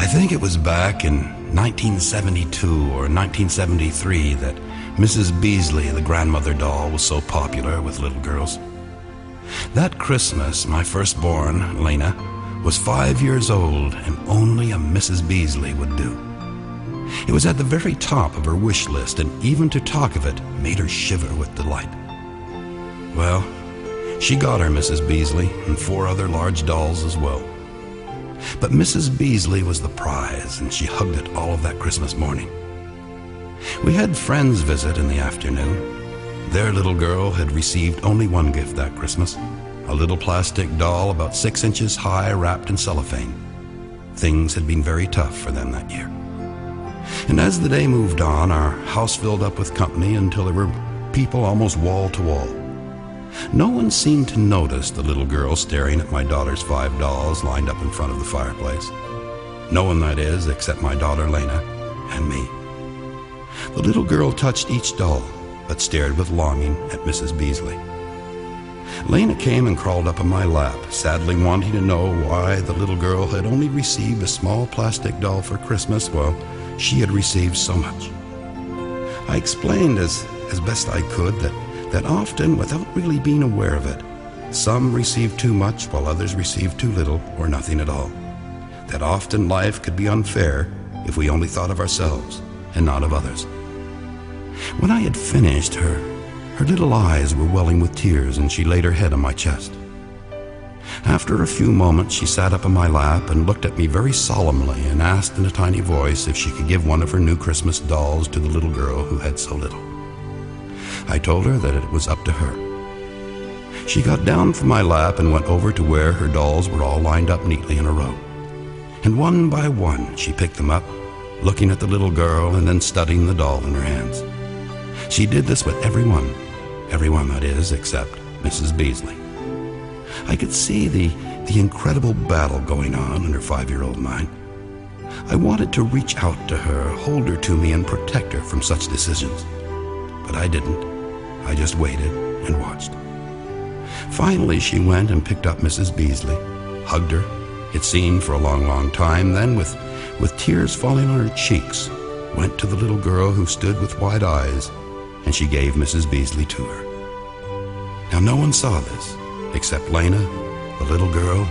I think it was back in 1972 or 1973 that Mrs. Beasley, the grandmother doll, was so popular with little girls. That Christmas, my firstborn, Lena, was 5 years old, and only a Mrs. Beasley would do. It was at the very top of her wish list, and even to talk of it made her shiver with delight. Well, she got her Mrs. Beasley and 4 other large dolls as well. But Mrs. Beasley was the prize, and she hugged it all of that Christmas morning. We had friends visit in the afternoon. Their little girl had received only one gift that Christmas, a little plastic doll about 6 inches high wrapped in cellophane. Things had been very tough for them that year. And as the day moved on, our house filled up with company until there were people almost wall to wall. No one seemed to notice the little girl staring at my daughter's 5 dolls lined up in front of the fireplace. No one, that is, except my daughter Lena and me. The little girl touched each doll, but stared with longing at Mrs. Beasley. Lena came and crawled up on my lap, sadly wanting to know why the little girl had only received a small plastic doll for Christmas while she had received so much. I explained as best I could that often, without really being aware of it, some receive too much while others receive too little or nothing at all. That often life could be unfair if we only thought of ourselves and not of others. When I had finished, her little eyes were welling with tears, and she laid her head on my chest. After a few moments, she sat up on my lap and looked at me very solemnly and asked in a tiny voice if she could give one of her new Christmas dolls to the little girl who had so little. I told her that it was up to her. She got down from my lap and went over to where her dolls were all lined up neatly in a row. And one by one, she picked them up, looking at the little girl and then studying the doll in her hands. She did this with everyone that is, except Mrs. Beasley. I could see the incredible battle going on in her 5-year-old mind. I wanted to reach out to her, hold her to me, and protect her from such decisions. But I didn't. I just waited and watched. Finally, she went and picked up Mrs. Beasley, hugged her, it seemed for a long, long time, then with tears falling on her cheeks, went to the little girl who stood with wide eyes, and she gave Mrs. Beasley to her. Now, no one saw this except Lena, the little girl,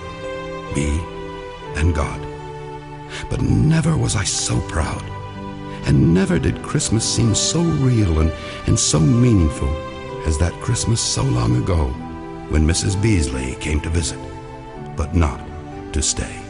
me, and God. But never was I so proud, and never did Christmas seem so real and so meaningful as that Christmas so long ago when Mrs. Beasley came to visit, but not to stay.